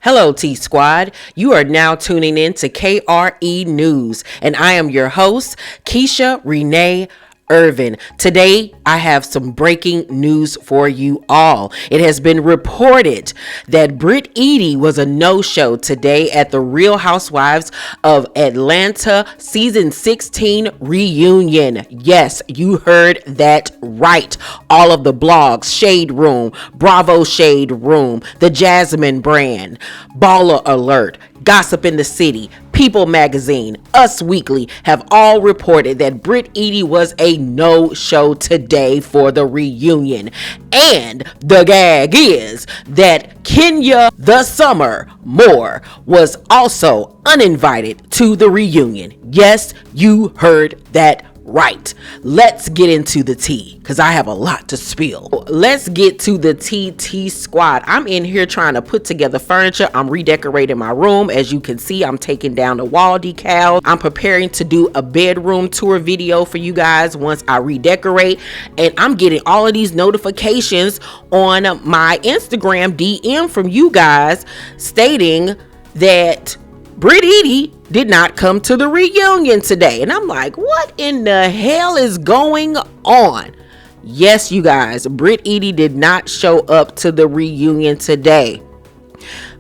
Hello, T Squad. You are now tuning in to KRE News, and I am your host, Keisha Renee Irvin. Today, I have some breaking news for you all. It has been reported that Brit Eady was a no-show today at the Real Housewives of Atlanta season 16 reunion. Yes, you heard that right. All of the blogs, Shade Room, Bravo Shade Room, the Jasmine brand, Baller Alert, Gossip in the City, People Magazine, Us Weekly have all reported that Brit Eady was a no-show today for the reunion. And the gag is that Kenya the Summer Moore was also uninvited to the reunion. Yes, you heard that right. Let's get into the tea because I have a lot to spill. Let's get to the TT Squad. I'm in here trying to put together furniture. I'm redecorating my room. As you can see, I'm taking down the wall decals. I'm preparing to do a bedroom tour video for you guys once I redecorate. And I'm getting all of these notifications on my Instagram DM from you guys stating that Brit Eady did not come to the reunion today. And I'm like, what in the hell is going on? Yes, you guys, Brit Eady did not show up to the reunion today,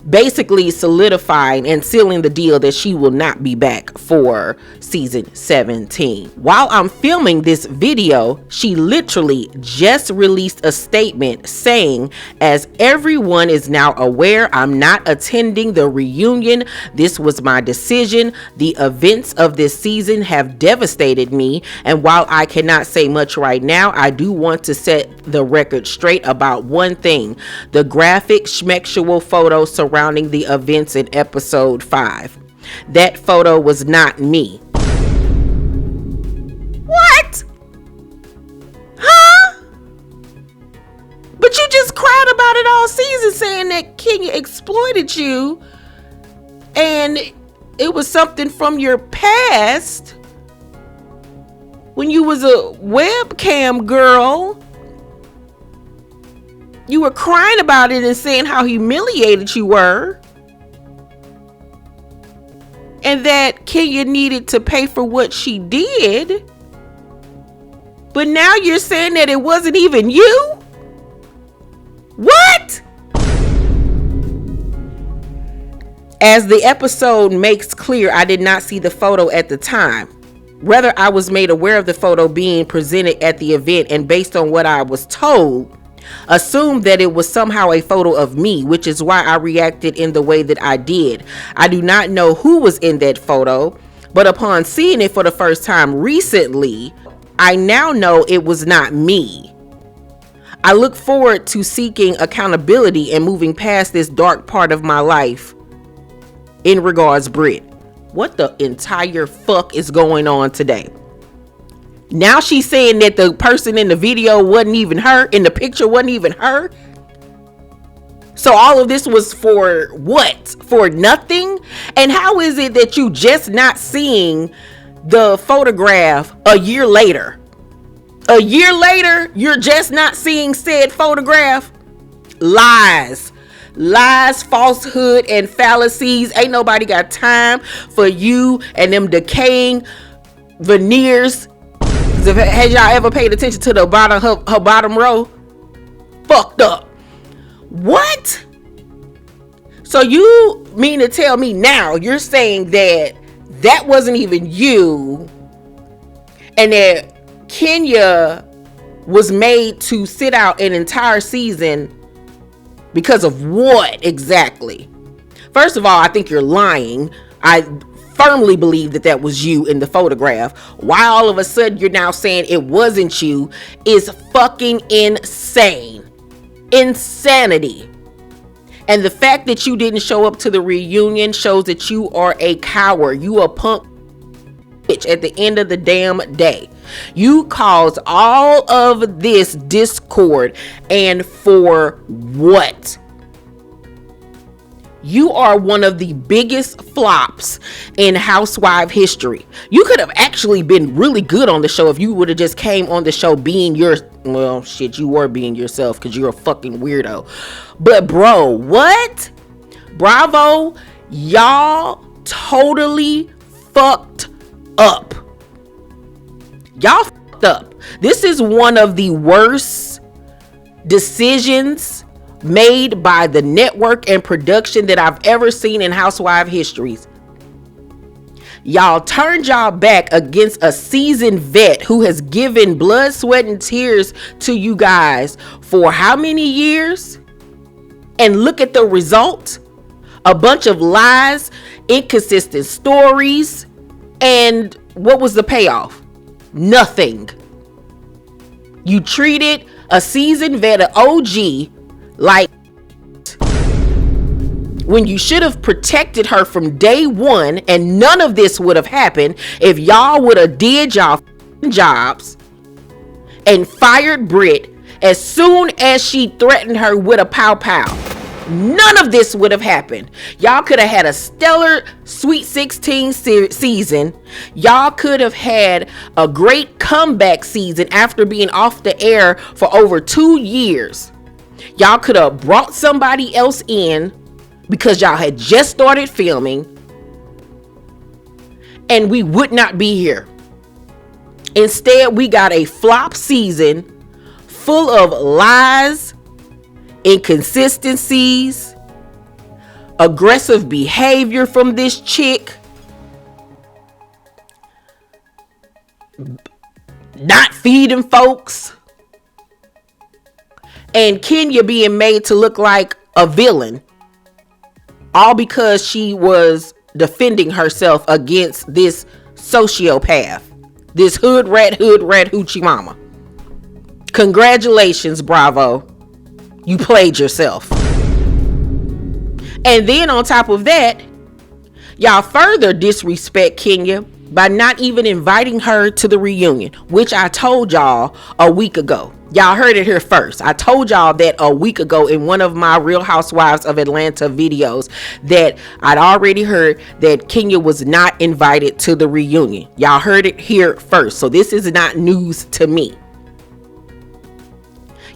basically solidifying and sealing the deal that she will not be back for season 17. While I'm filming this video, she literally just released a statement saying, as everyone is now aware, I'm not attending the reunion. This was my decision. The events of this season have devastated me, and while I cannot say much right now, I do want to set the record straight about one thing: the graphic schmexual photo surrounding the events in episode 5. That photo was not me. What? Huh? But you just cried about it all season, saying that Kenya exploited you and it was something from your past when you was a webcam girl. You were crying about it and saying how humiliated you were, and that Kenya needed to pay for what she did. But now you're saying that it wasn't even you? What? As the episode makes clear, I did not see the photo at the time. Rather, I was made aware of the photo being presented at the event, and based on what I was told, assumed that it was somehow a photo of me, which is why I reacted in the way that I did. I do not know who was in that photo, but upon seeing it for the first time recently, I now know it was not me. I look forward to seeking accountability and moving past this dark part of my life. In regards, Brit. What the entire fuck is going on today? Now she's saying that the person in the video wasn't even her, in the picture wasn't even her. So all of this was for what? For nothing? And how is it that you just not seeing the photograph a year later? A year later, you're just not seeing said photograph? Lies. Lies, falsehood, and fallacies. Ain't nobody got time for you and them decaying veneers. Has y'all ever paid attention to the bottom, her bottom row? Fucked up. What? So you mean to tell me now you're saying that that wasn't even you, and that Kenya was made to sit out an entire season because of what exactly? First of all, I think you're lying. I firmly believe that that was you in the photograph. Why all of a sudden you're now saying it wasn't you is fucking insane. Insanity. And the fact that you didn't show up to the reunion shows that you are a coward. You a punk bitch at the end of the damn day. You caused all of this discord, and for what? You are one of the biggest flops in housewife history. You could have actually been really good on the show if you would have just came on the show being well, shit, you were being yourself because you're a fucking weirdo. But bro, what? Bravo, y'all totally fucked up. Y'all fucked up. This is one of the worst decisions made by the network and production that I've ever seen in Housewives histories. Y'all turned y'all back against a seasoned vet who has given blood, sweat, and tears to you guys for how many years? And look at the result. A bunch of lies, inconsistent stories, and what was the payoff? Nothing. You treated a seasoned vet, an OG, like when you should have protected her from day one, and none of this would have happened if y'all would have did y'all jobs and fired Britt as soon as she threatened her with a pow pow. None of this would have happened. Y'all could have had a stellar Sweet 16 season. Y'all could have had a great comeback season after being off the air for over 2 years. Y'all could have brought somebody else in because y'all had just started filming, and we would not be here. Instead, we got a flop season full of lies, inconsistencies, aggressive behavior from this chick, not feeding folks, and Kenya being made to look like a villain, all because she was defending herself against this sociopath, this hood rat hoochie mama. Congratulations, Bravo. You played yourself. And then on top of that, y'all further disrespect Kenya by not even inviting her to the reunion, which I told y'all a week ago. Y'all heard it here first. I told y'all that a week ago in one of my Real Housewives of Atlanta videos that I'd already heard that Kenya was not invited to the reunion. Y'all heard it here first. So this is not news to me.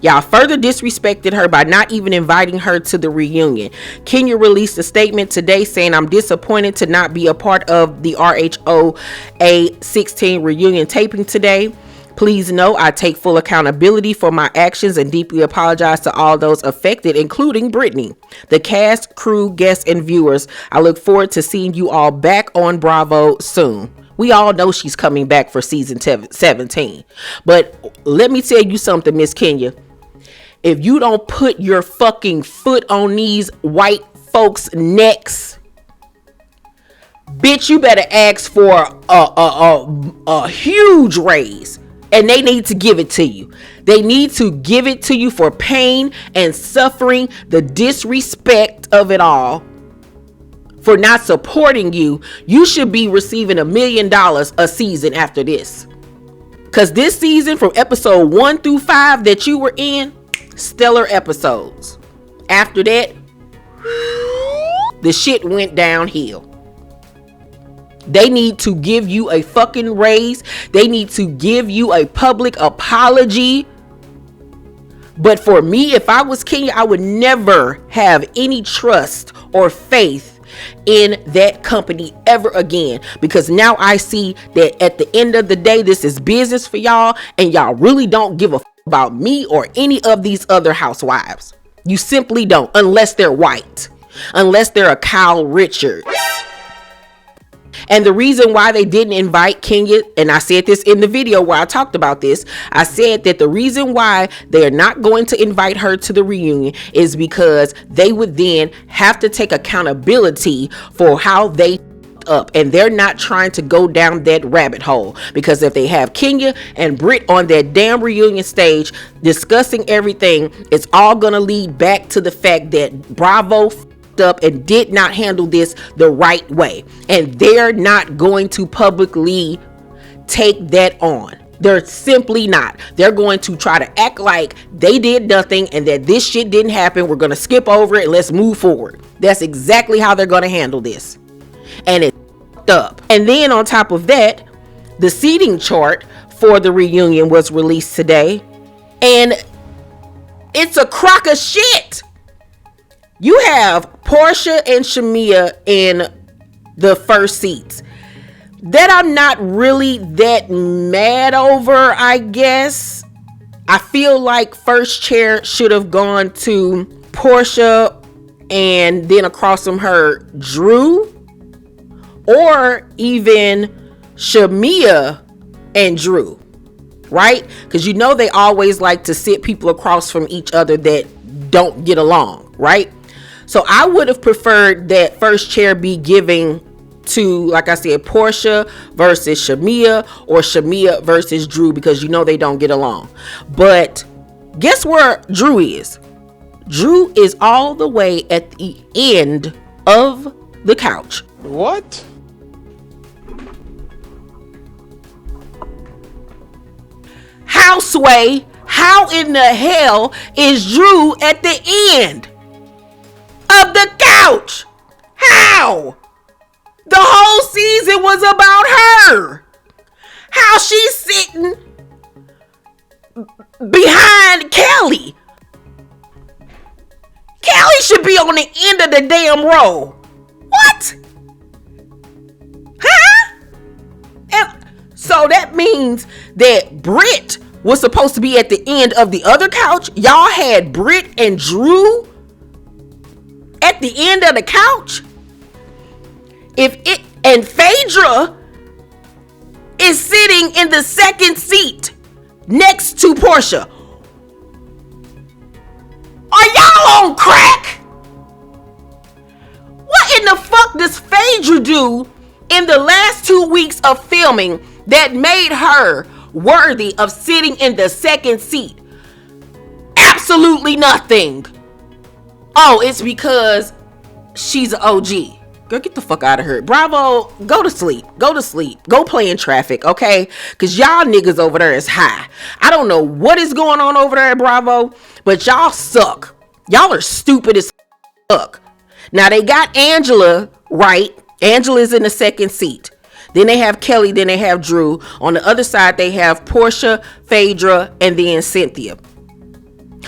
Y'all further disrespected her by not even inviting her to the reunion. Kenya released a statement today saying, "I'm disappointed to not be a part of the RHOA 16 reunion taping today. Please know I take full accountability for my actions and deeply apologize to all those affected, including Brittany, the cast, crew, guests, and viewers. I look forward to seeing you all back on Bravo soon." We all know she's coming back for season 17. But let me tell you something, Miss Kenya. If you don't put your fucking foot on these white folks' necks, bitch, you better ask for a huge raise. And they need to give it to you. They need to give it to you for pain and suffering, the disrespect of it all, for not supporting you. You should be receiving $1 million a season after this. Because this season, from episode 1 through 5 that you were in, stellar episodes. After that, the shit went downhill. They need to give you a fucking raise. They need to give you a public apology. But for me, if I was Kenya, I would never have any trust or faith in that company ever again, because now I see that at the end of the day, this is business for y'all, and y'all really don't give a about me or any of these other housewives. You simply don't, unless they're white, unless they're a Kyle Richards. And the reason why they didn't invite Kenya, and I said this in the video where I talked about this, I said that the reason why they're not going to invite her to the reunion is because they would then have to take accountability for how they up, and they're not trying to go down that rabbit hole, because if they have Kenya and Britt on that damn reunion stage discussing everything, it's all gonna lead back to the fact that Bravo up and did not handle this the right way, and they're not going to publicly take that on. They're simply not. They're going to try to act like they did nothing and that this shit didn't happen. We're gonna skip over it and let's move forward. That's exactly how they're gonna handle this, and it's up. And then on top of that, the seating chart for the reunion was released today, and it's a crock of shit. You have Portia and Shamia in the first seats. That I'm not really that mad over, I guess. I feel like first chair should have gone to Portia and then across from her, Drew, or even Shamia and Drew, right? Because you know they always like to sit people across from each other that don't get along, right? So I would have preferred that first chair be giving to, like I said, Portia versus Shamia, or Shamia versus Drew, because you know they don't get along. But guess where Drew is? Drew is all the way at the end of the couch. What? Houseway, how in the hell is Drew at the end of the couch? How? The whole season was about her. How she's sitting behind Kelly. Kelly should be on the end of the damn row. What? Huh? And so that means that Britt was supposed to be at the end of the other couch. Y'all had Britt and Drew at the end of the couch. And Phaedra is sitting in the second seat next to Portia. Are y'all on crack? What in the fuck does Phaedra do in the last 2 weeks of filming that made her worthy of sitting in the second seat? Absolutely nothing. Oh, it's because she's an OG. Girl, get the fuck out of here. Bravo, go to sleep. Go to sleep. Go play in traffic, okay? Because y'all niggas over there is high. I don't know what is going on over there at Bravo, but y'all suck. Y'all are stupid as fuck. Now, they got Angela, right? Angela's in the second seat. Then they have Kelly. Then they have Drew. On the other side, they have Portia, Phaedra, and then Cynthia.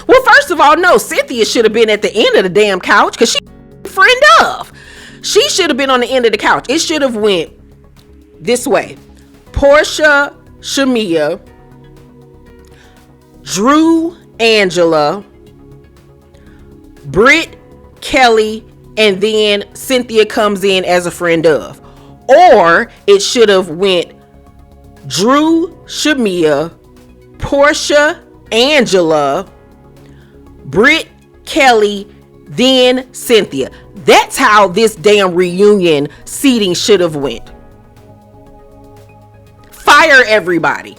Well, first of all, no. Cynthia should have been at the end of the damn couch because she's a friend of. She should have been on the end of the couch. It should have went this way. Portia, Shamia, Drew, Angela, Britt, Kelly, and then Cynthia comes in as a friend of. Or it should have went Drew, Shamia, Portia, Angela, Britt, Kelly, then Cynthia. That's how this damn reunion seating should have went. Fire everybody.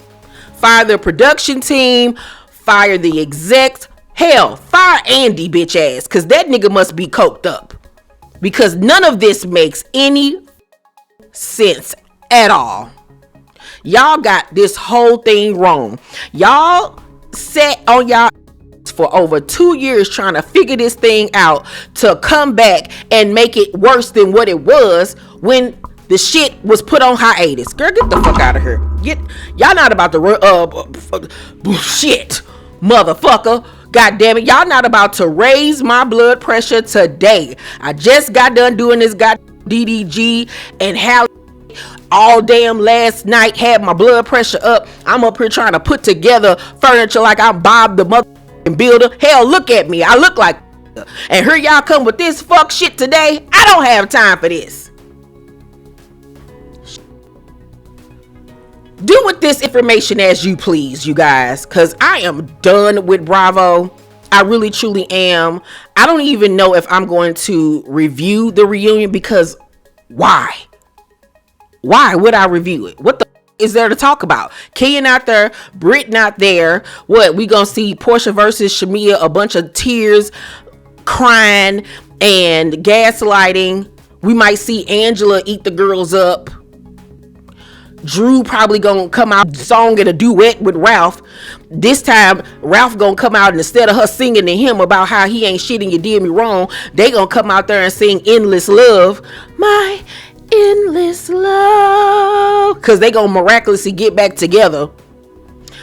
Fire the production team. Fire the execs. Hell, fire Andy bitch ass, because that nigga must be coked up. Because none of this makes any sense at all. Y'all got this whole thing wrong. Y'all sat on y'all for over 2 years trying to figure this thing out to come back and make it worse than what it was when the shit was put on hiatus. Girl, get the fuck out of here. Y'all not about to shit, motherfucker. God damn it, y'all not about to raise my blood pressure today. I just got done doing this DDG and how all damn last night had my blood pressure up. I'm up here trying to put together furniture like I'm Bob the mother builder. Hell, look at me. I look like and here y'all come with this fuck shit today. I don't have time for this. Do with this information as you please, you guys, because I am done with Bravo. I really truly am. I don't even know if I'm going to review the reunion, because why would I review it? What the is there to talk about? Kenya not there, Britt not there. What, we gonna see Portia versus Shamia, a bunch of tears, crying and gaslighting. We might see Angela eat the girls up. Drew probably gonna come out song and a duet with Ralph. This time Ralph gonna come out, and instead of her singing to him about how he ain't shit and you did me wrong, they gonna come out there and sing Endless Love. My endless love, because they gonna miraculously get back together.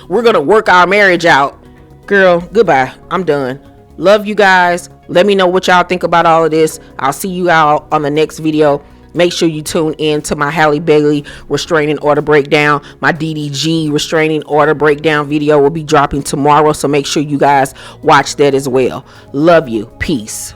We're gonna work our marriage out. Girl, goodbye. I'm done. Love you guys. Let me know what y'all think about all of this. I'll see you out on the next video. Make sure you tune in to my Halle Bailey restraining order breakdown. My DDG restraining order breakdown video will be dropping tomorrow, so make sure you guys watch that as well. Love you. Peace.